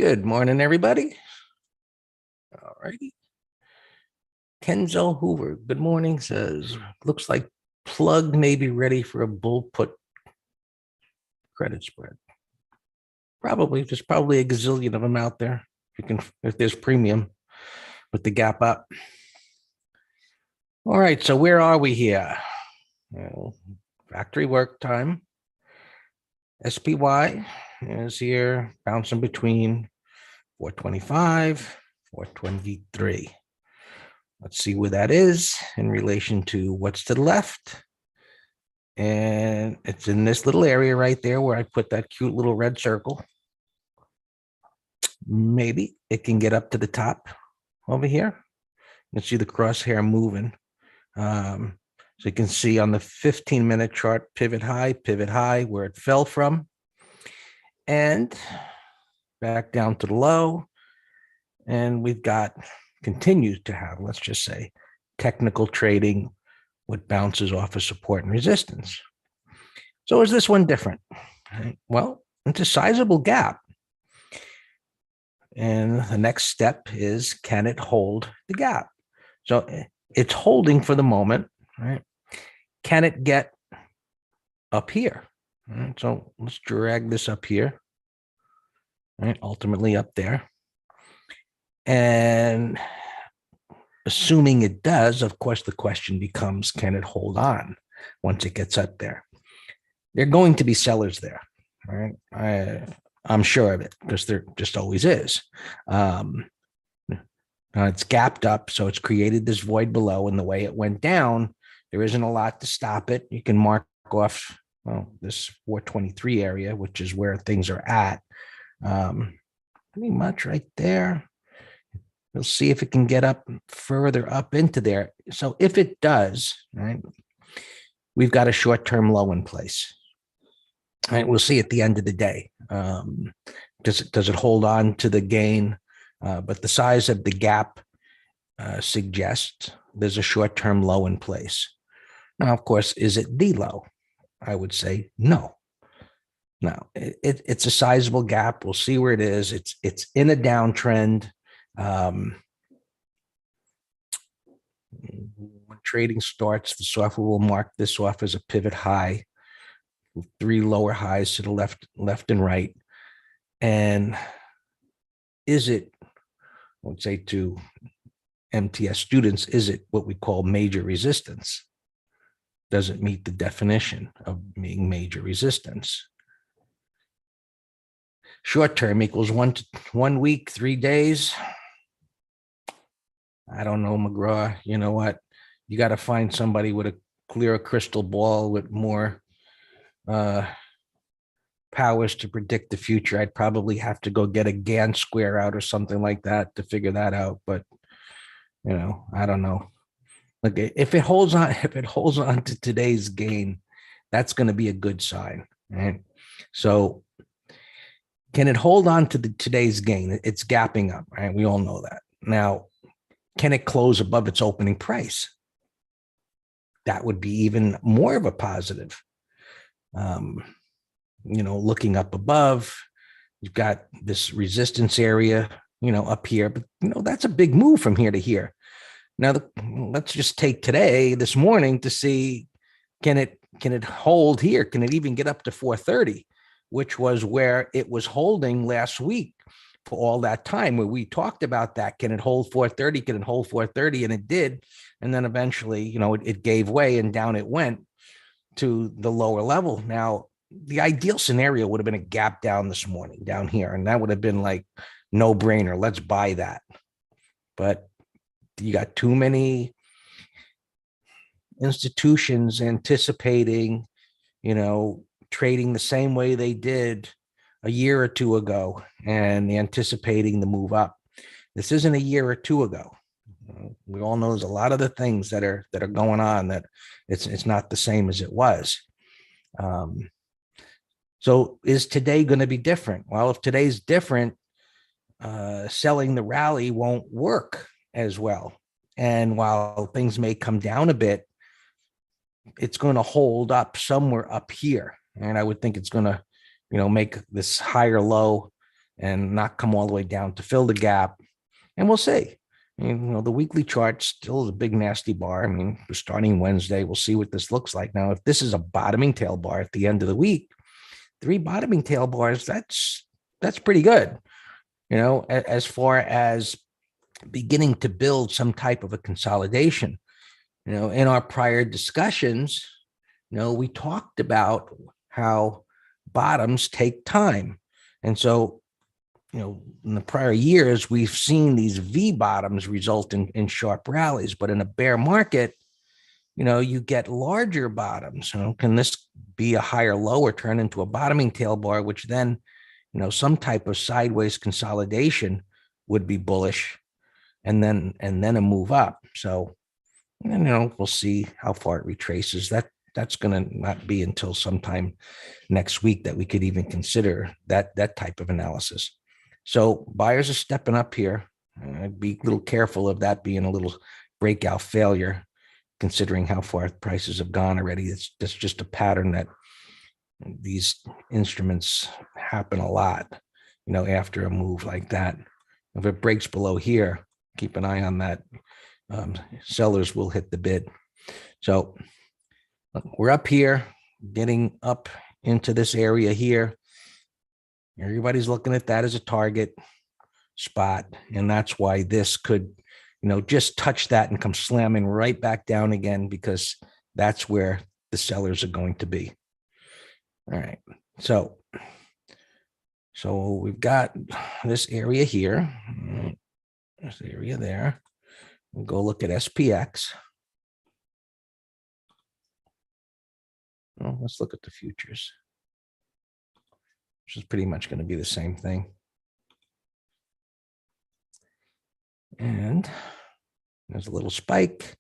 Good morning, everybody. All righty. Kenzo Hoover, good morning, says, looks like plug may be ready for a bull put credit spread. Probably, there's probably a gazillion of them out there. If there's premium with the gap up. All right, so where are we here? Well, factory work time. SPY is here, bouncing between 425, 423. Let's see where that is in relation to what's to the left. And it's in this little area right there where I put that cute little red circle. Maybe it can get up to the top over here. You can see the crosshair moving. So you can see on the 15-minute chart, pivot high, where it fell from. And back down to the low. And we've got, continues to have, let's just say, technical trading with bounces off of support and resistance. So is this one different? Well, it's a sizable gap. And the next step is, can it hold the gap? So it's holding for the moment, right? Can it get up here? Right, so let's drag this up here, right? Ultimately up there. And assuming it does, of course, the question becomes, can it hold on once it gets up there? There are going to be sellers there, right? I'm sure of it, because there just always is. It's gapped up, so it's created this void below, and the way it went down, there isn't a lot to stop it. You can mark off this 423 area, which is where things are at. Pretty much right there. We'll see if it can get up further up into there. So if it does, right, we've got a short-term low in place. Right, we'll see at the end of the day. Does it hold on to the gain? But the size of the gap suggests there's a short-term low in place. Now, of course, is it the low? I would say no. No, it's a sizable gap. We'll see where it is. It's in a downtrend. When trading starts, the software will mark this off as a pivot high, 3 lower highs to the left and right. And is it, I would say to MTS students, is it what we call major resistance? Does it meet the definition of being major resistance? Short term equals 1 week, 3 days. I don't know, McGraw. You know what? You got to find somebody with a clearer crystal ball with more powers to predict the future. I'd probably have to go get a Gantt square out or something like that to figure that out. But I don't know. Look, if it holds on to today's gain, that's going to be a good sign, right? So can it hold on to today's gain? It's gapping up, right? We all know that. Now, can it close above its opening price? That would be even more of a positive. Looking up above, you've got this resistance area, up here, but that's a big move from here to here. Now, let's just take this morning to see, can it hold here? Can it even get up to 430, which was where it was holding last week for all that time, where we talked about that. Can it hold 430? Can it hold 430? And it did. And then eventually, it gave way and down it went to the lower level. Now, the ideal scenario would have been a gap down this morning down here. And that would have been like no brainer. Let's buy that. But you got too many institutions anticipating, trading the same way they did a year or two ago and anticipating the move up. This isn't a year or two ago. We all know there's a lot of the things that are going on that it's not the same as it was. So is today going to be different? Well, if today's different, selling the rally won't work as well. And while things may come down a bit, it's going to hold up somewhere up here. And I would think it's going to, make this higher low and not come all the way down to fill the gap. And we'll see. The weekly chart still is a big nasty bar. We're starting Wednesday. We'll see what this looks like. Now, if this is a bottoming tail bar at the end of the week, 3 bottoming tail bars, that's pretty good. As far as beginning to build some type of a consolidation. In our prior discussions, we talked about how bottoms take time. And so, in the prior years, we've seen these V bottoms result in sharp rallies, but in a bear market, you get larger bottoms. Can this be a higher low or turn into a bottoming tail bar, which then, some type of sideways consolidation would be bullish, and then a move up. So, we'll see how far it retraces. That's going to not be until sometime next week that we could even consider that type of analysis. So buyers are stepping up here. I'd be a little careful of that being a little breakout failure, considering how far prices have gone already. That's just a pattern that these instruments happen a lot, after a move like that. If it breaks below here, keep an eye on that. Sellers will hit the bid. So we're up here, getting up into this area here. Everybody's looking at that as a target spot. And that's why this could, just touch that and come slamming right back down again, because that's where the sellers are going to be. All right. So we've got this area here. This area there. We'll go look at SPX. Well, let's look at the futures, which is pretty much going to be the same thing. And there's a little spike.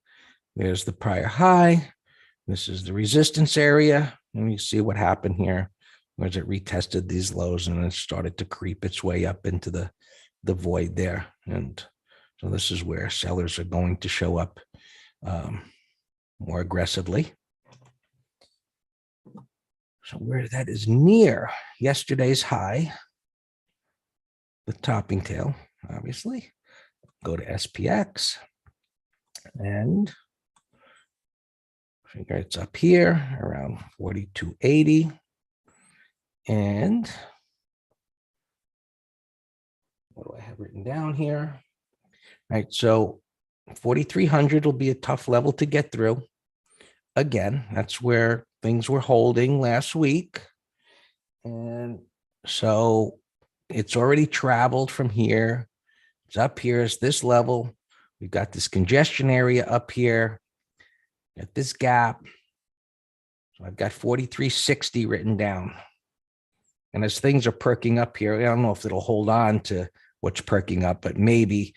There's the prior high. This is the resistance area. And you see what happened here, whereas it retested these lows and it started to creep its way up into the void there. And so this is where sellers are going to show up more aggressively. So where that is near yesterday's high, the topping tail, obviously, go to SPX and figure it's up here around 42.80. And what do I have written down here? All right, so 4,300 will be a tough level to get through. Again, that's where things were holding last week. And so it's already traveled from here. It's up here is this level. We've got this congestion area up here at this gap. So I've got 43.60 written down. And as things are perking up here, I don't know if it'll hold on to what's perking up, but maybe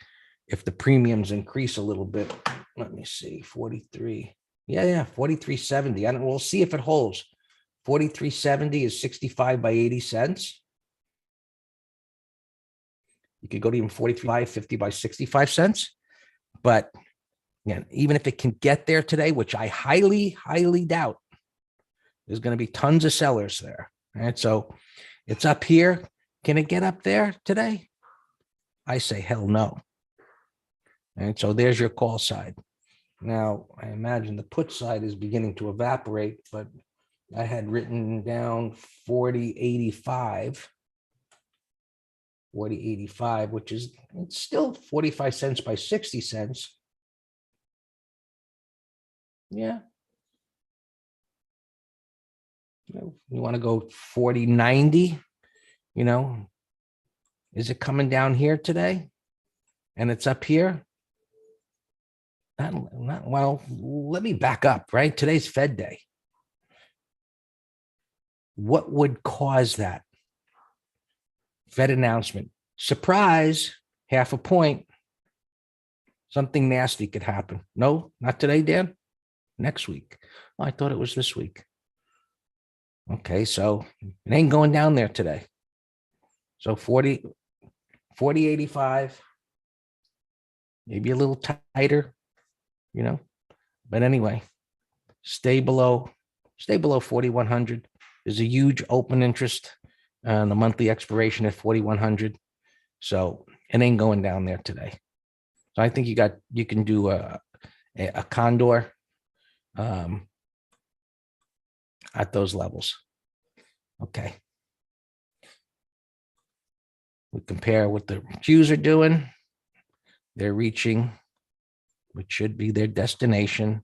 if the premiums increase a little bit, let me see, 43. Yeah, 43.70. We'll see if it holds. 43.70 is 65 by 80 cents. You could go to even 43.5, 50 by 65 cents. But again, even if it can get there today, which I highly, highly doubt, there's going to be tons of sellers there. All right, so it's up here. Can it get up there today? I say hell no. All right, so there's your call side. Now, I imagine the put side is beginning to evaporate, but I had written down 40.85, which is it's still 45 cents by 60 cents. Yeah. You want to go 40.90, is it coming down here today? And it's up here? Well, let me back up, right? Today's Fed day. What would cause that? Fed announcement. Surprise, 0.5 point. Something nasty could happen. No, not today, Dan. Next week. Oh, I thought it was this week. Okay, so it ain't going down there today. So 40.85, maybe a little tighter, But anyway, stay below 4,100. There's a huge open interest on the monthly expiration at 4,100. So it ain't going down there today. So I think you can do a condor at those levels. Okay. We compare what the Qs are doing. They're reaching, which should be their destination.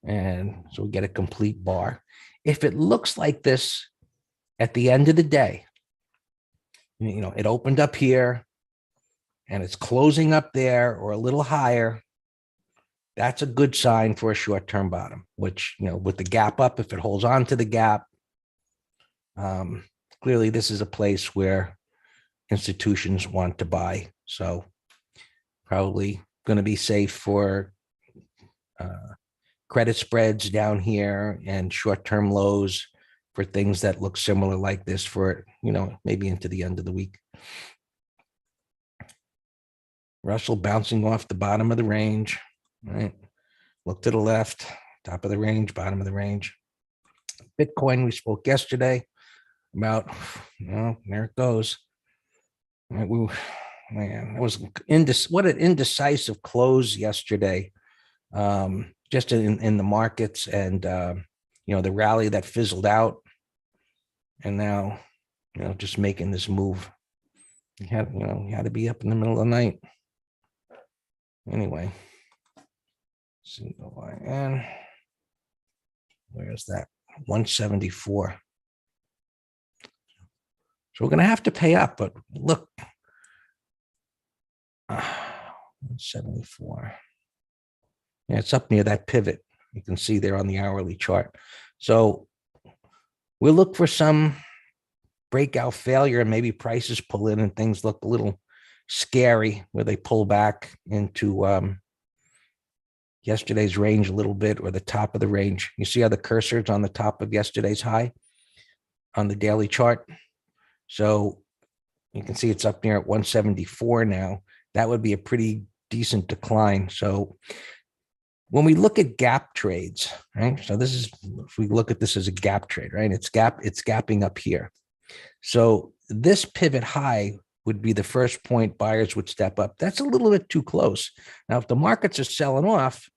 And so we get a complete bar. If it looks like this at the end of the day, it opened up here and it's closing up there or a little higher, that's a good sign for a short-term bottom, which, with the gap up, if it holds on to the gap, clearly this is a place where institutions want to buy. So probably going to be safe for credit spreads down here and short-term lows for things that look similar like this for, maybe into the end of the week. Russell bouncing off the bottom of the range, right? Look to the left, top of the range, bottom of the range. Bitcoin, we spoke yesterday about, there it goes. Right, it was what an indecisive close yesterday, just in the markets, and the rally that fizzled out, and now just making this move. You had to be up in the middle of the night. Anyway, single IN. Where's that? 174. So we're going to have to pay up, but look, 174. Yeah, it's up near that pivot. You can see there on the hourly chart. So we'll look for some breakout failure, and maybe prices pull in and things look a little scary where they pull back into yesterday's range a little bit, or the top of the range. You see how the cursor's on the top of yesterday's high on the daily chart? So you can see it's up near at 174 now. That would be a pretty decent decline. So when we look at gap trades, right? So this is, if we look at this as a gap trade, right? It's gapping up here. So this pivot high would be the first point buyers would step up. That's a little bit too close. Now, if the markets are selling off,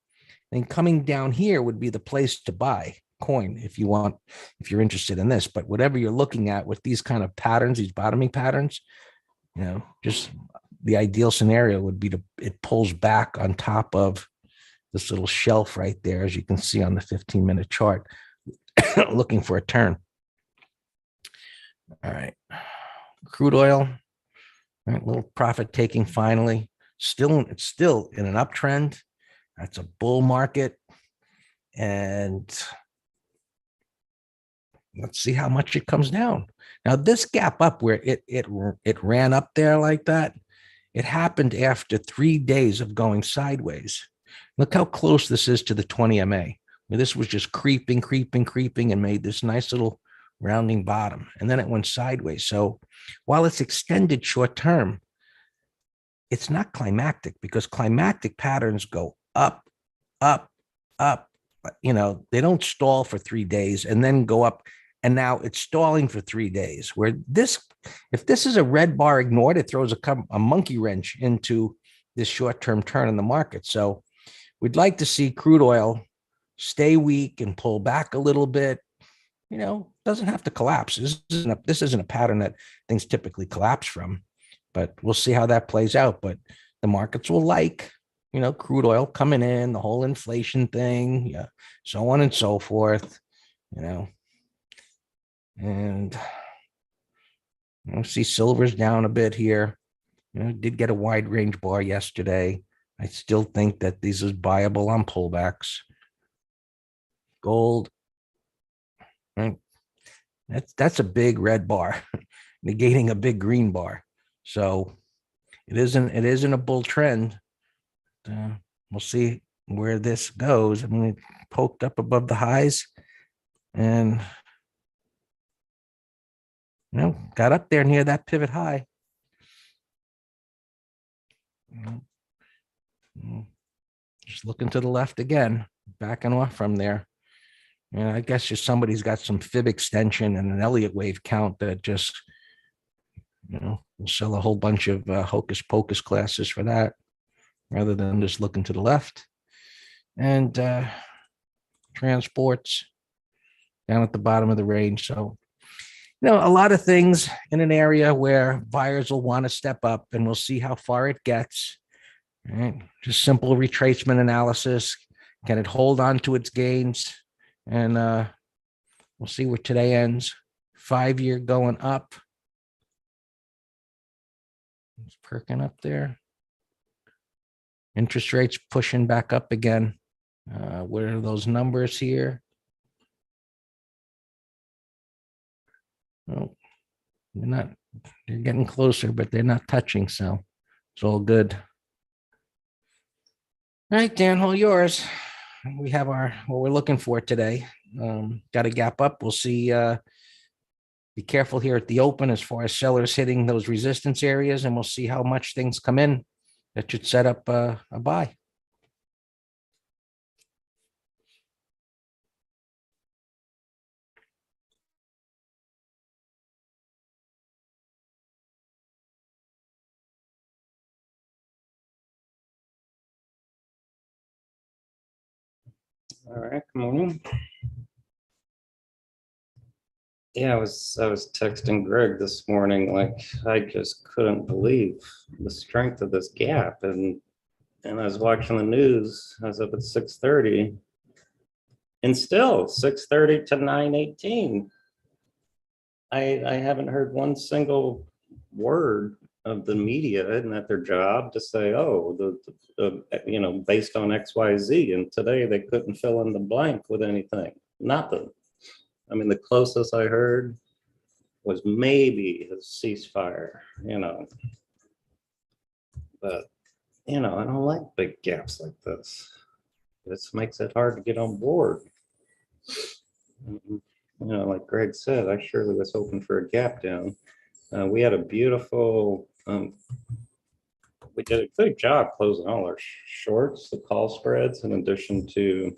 then coming down here would be the place to buy coin if you're interested in this. But whatever you're looking at with these kind of patterns, these bottoming patterns, just the ideal scenario would be it pulls back on top of this little shelf right there, as you can see on the 15-minute chart, looking for a turn. All right. Crude oil, right, little profit taking finally. It's still in an uptrend. That's a bull market. And let's see how much it comes down. Now, this gap up where it ran up there like that, it happened after 3 days of going sideways. Look how close this is to the 20 MA. This was just creeping, and made this nice little rounding bottom. And then it went sideways. So while it's extended short term, it's not climactic, because climactic patterns go up, up, up. They don't stall for 3 days and then go up. And now it's stalling for 3 days, where if this is a red bar ignored, it throws a monkey wrench into this short-term turn in the market. So we'd like to see crude oil stay weak and pull back a little bit. Doesn't have to collapse. This isn't a pattern that things typically collapse from, but we'll see how that plays out. But the markets will crude oil coming in, the whole inflation thing, so on and so forth, and see silver's down a bit here. Did get a wide range bar yesterday. I still think that these is buyable on pullbacks. Gold, right? That's a big red bar negating a big green bar. So it isn't a bull trend. We'll see where this goes. I mean, it poked up above the highs and got up there near that pivot high. Just looking to the left again, backing off from there. And I guess just somebody's got some fib extension and an Elliott wave count that just We'll sell a whole bunch of hocus pocus classes for that rather than just looking to the left. And transports down at the bottom of the range. So, a lot of things in an area where buyers will want to step up, and we'll see how far it gets. Right? Just simple retracement analysis. Can it hold on to its gains? And we'll see where today ends. 5-year going up. It's perking up there. Interest rates pushing back up again. What are those numbers here? Well, they're getting closer, but they're not touching. So it's all good. All right, Dan, all yours. We have what we're looking for today. Got a gap up. We'll see. Be careful here at the open as far as sellers hitting those resistance areas, and we'll see how much things come in that should set up a buy. All right, good morning. Yeah, I was texting Greg this morning, like I just couldn't believe the strength of this gap. And I was watching the news. I was up at 6:30 and still 6:30 to 9:18. I haven't heard one single word of the media, isn't that their job to say, oh, the based on XYZ, and today they couldn't fill in the blank with anything. Nothing. I mean, the closest I heard was maybe a ceasefire, but I don't like big gaps like this. This makes it hard to get on board. Like Greg said, I surely was hoping for a gap down. We had a beautiful, we did a good job closing all our shorts, the call spreads, in addition to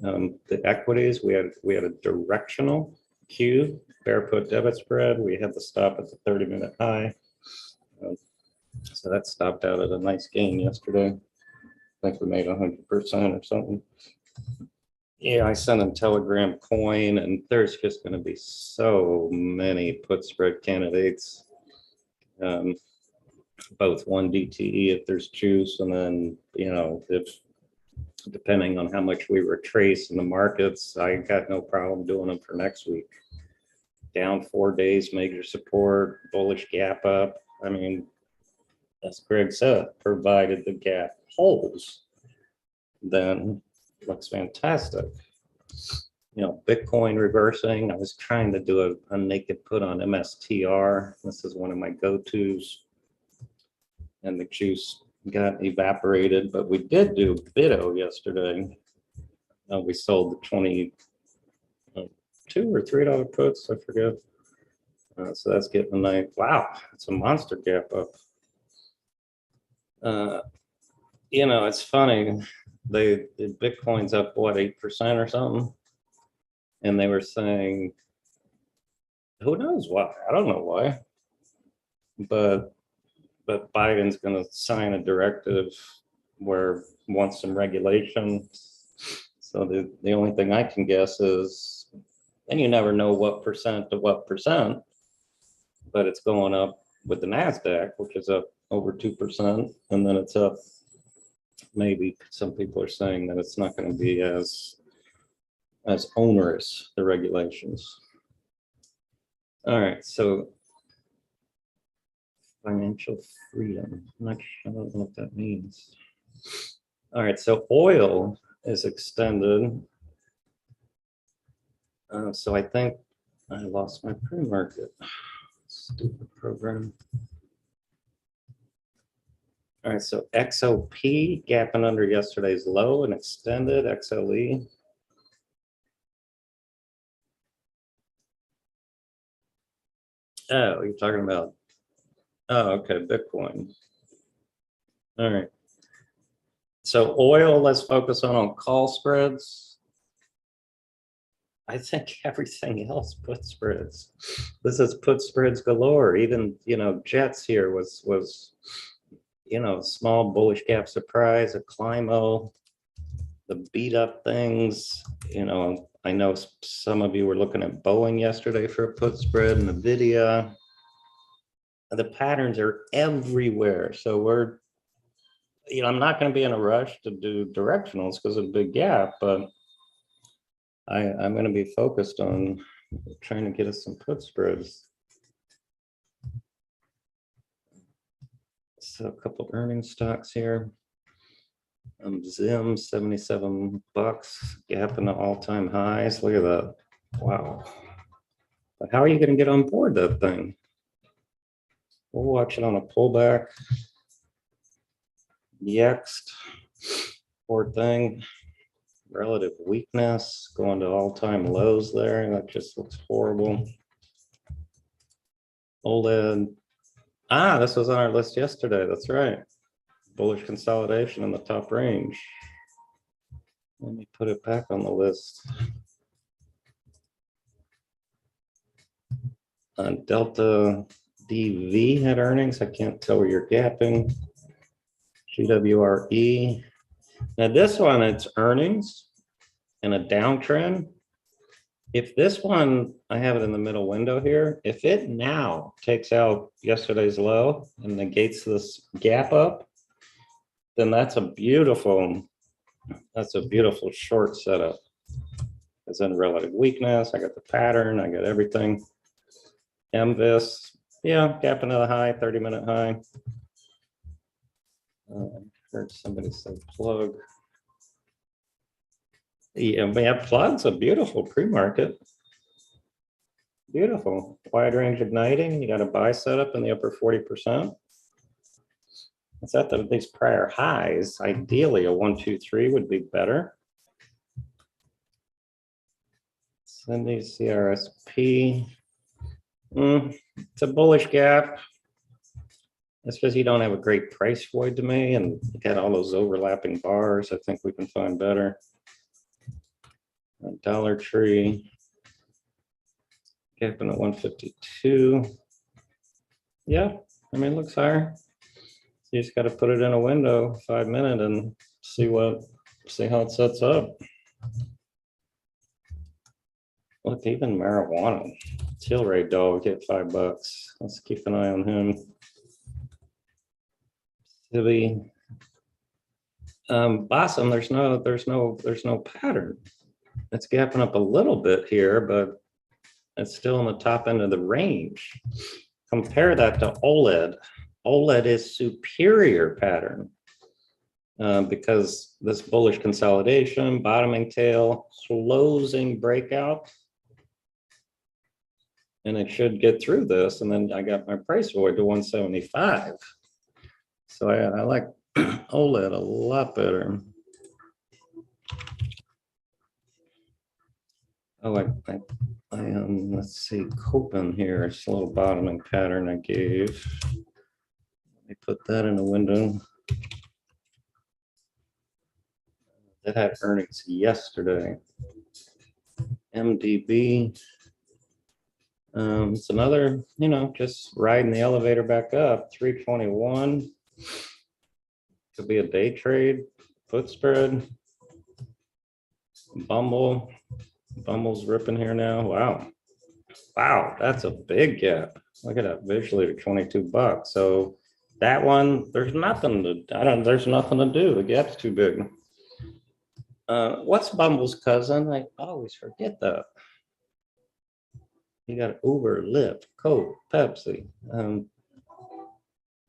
the equities. We had a directional Q, bear put debit spread. We had the stop at the 30-minute high. So that stopped out at a nice gain yesterday. I think we made 100% or something. Yeah, I sent him Telegram coin, and there's just going to be so many put spread candidates. Both 1 DTE if there's juice, and then if depending on how much we retrace in the markets, I got no problem doing them for next week. Down 4 days, major support, bullish gap up. I mean, as Greg said, provided the gap holds, then looks fantastic. Bitcoin reversing. I was trying to do a naked put on MSTR. This is one of my go-tos. And the juice got evaporated, but we did do BITO yesterday. We sold the 22 or $3 puts, I forget. So that's getting a nice, wow, it's a monster gap up. It's funny. The Bitcoin's up, what, 8% or something? And they were saying, who knows why? I don't know why. But Biden's going to sign a directive where wants some regulation. So the only thing I can guess is, and you never know what percent to what percent, but it's going up with the NASDAQ, which is up over 2%. And then it's up, maybe some people are saying that it's not going to be as onerous, the regulations. All right, so financial freedom. I don't know what that means. All right, so oil is extended. So I think I lost my pre-market. Stupid program. All right, so XOP gapping under yesterday's low and extended XLE. Oh, you're talking about, oh, okay, Bitcoin. All right. So oil, let's focus on call spreads. I think everything else put spreads. This is put spreads galore. Even, Jets here was, small bullish gap surprise, a Climo, the beat up things. I know some of you were looking at Boeing yesterday for a put spread, and Nvidia. The patterns are everywhere. So I'm not going to be in a rush to do directionals because of the big gap, but I'm going to be focused on trying to get us some put spreads. So a couple earnings stocks here. Zim, $77, gap in the all-time highs. Look at that. Wow. But how are you going to get on board that thing? We'll watch it on a pullback. Next, poor thing. Relative weakness going to all-time lows there. That just looks horrible. OLED. This was on our list yesterday. That's right. Bullish consolidation in the top range. Let me put it back on the list. Delta DV had earnings. I can't tell where you're gapping. GWRE. Now this one, it's earnings and a downtrend. If this one, I have it in the middle window here. If it now takes out yesterday's low and negates this gap up, then that's a beautiful short setup. It's in relative weakness. I got the pattern. I got everything. MVIS, yeah, gap into the high, 30-minute high. Heard somebody say plug. Yeah, plug's a beautiful pre-market. Beautiful. Wide range igniting. You got a buy setup in the upper 40%. It's at these prior highs. Ideally, a 1, 2, 3 would be better. Cindy CRSP. It's a bullish gap. That's because you don't have a great price void to me, and you got all those overlapping bars. I think we can find better. Dollar Tree. Gap in at 152. Yeah, I mean, it looks higher. You just got to put it in a window, 5-minute, and see how it sets up. Look, even marijuana. Tilray dog hit $5. Let's keep an eye on him. Civi. Bossum, there's no pattern. It's gapping up a little bit here, but it's still on the top end of the range. Compare that to OLED. OLED is superior pattern because this bullish consolidation, bottoming tail, closing breakout, and it should get through this. And then I got my price void to 175. So I like OLED a lot better. Oh, let's see, Copen here. It's a little bottoming pattern I gave. Let me put that in a window. That had earnings yesterday. MDB. It's another, just riding the elevator back up. 321. Could be a day trade, put spread. Bumble's ripping here now. Wow, that's a big gap. Look at that visually to $22. So that one, there's nothing to do. The gap's too big. What's Bumble's cousin? I always forget that. You got Uber, Lyft, Coke, Pepsi.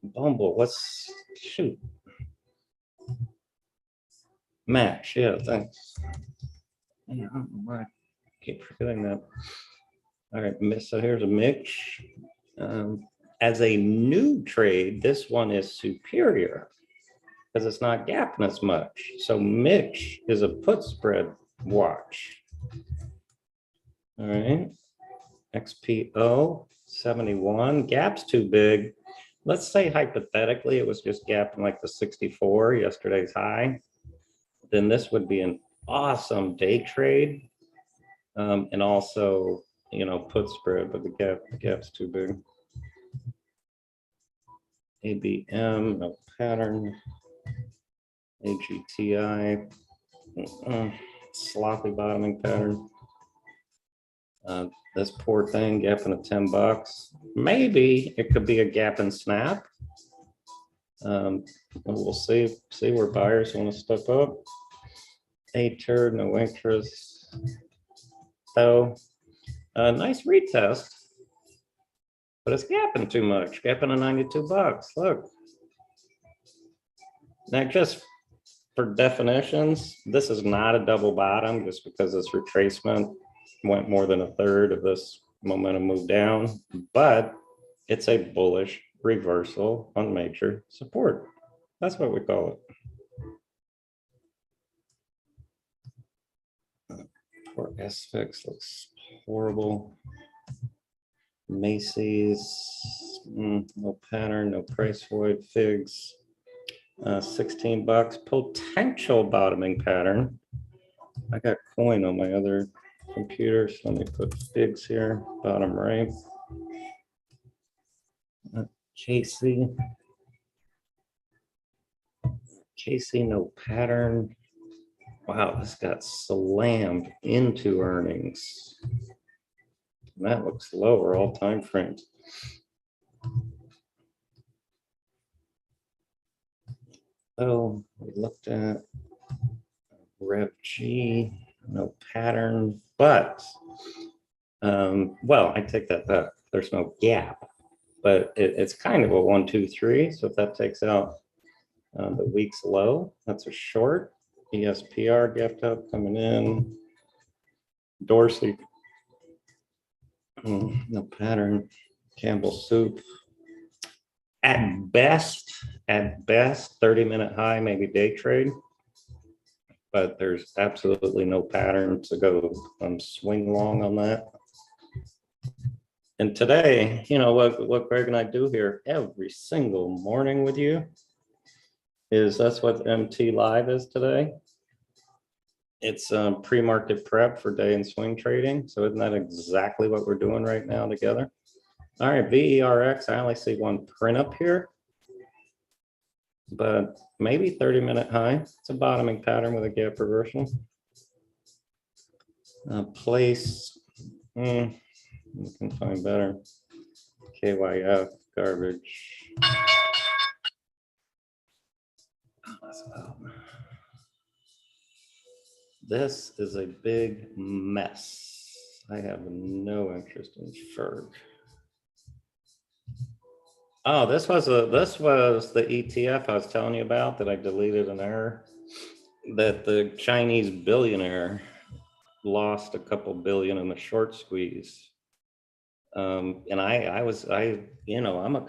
Bumble, shoot. Match, yeah, thanks. Yeah, I don't know why I keep forgetting that. All right, so here's a mix. As a new trade, this one is superior because it's not gapping as much. So mix is a put spread watch. All right, XPO 71, gap's too big. Let's say hypothetically it was just gapping like the 64, yesterday's high. Then this would be an awesome day trade. And also, put spread, but the gap's too big. ABM, no pattern. AGTI, sloppy bottoming pattern. This poor thing gapping at $10. Maybe it could be a gap and snap. We'll see where buyers want to step up. A turd, no interest. So nice retest, but it's gapping too much. Gapping at $92. Look. Now, just for definitions, this is not a double bottom just because this retracement went more than a third of this momentum move down, but it's a bullish reversal on major support. That's what we call it. Poor SFX looks horrible. Macy's, no pattern, no price void. Figs, $16. Potential bottoming pattern. I got coin on my other computer, so let me put figs here, bottom right. JC, no pattern. Wow, this got slammed into earnings. That looks lower, all time frames. So we looked at Rev G, no pattern, but well, I take that back. There's no gap, but it's kind of a 1, 2, 3. So if that takes out the week's low, that's a short. ESPR gapped up coming in. Dorsey, no pattern. Campbell Soup. At best, 30-minute high, maybe day trade. But there's absolutely no pattern to go swing long on that. And today, what Greg and I do here every single morning with you is that's what MT Live is today. It's pre-market prep for day and swing trading. So isn't that exactly what we're doing right now together? All right, VERX, I only see one print up here, but maybe 30-minute high. It's a bottoming pattern with a gap reversal. Place, you can find better. KYF, garbage. This is a big mess. I have no interest in Ferg. Oh, this was the ETF I was telling you about that I deleted an error, that the Chinese billionaire lost a couple billion in the short squeeze. And I'm a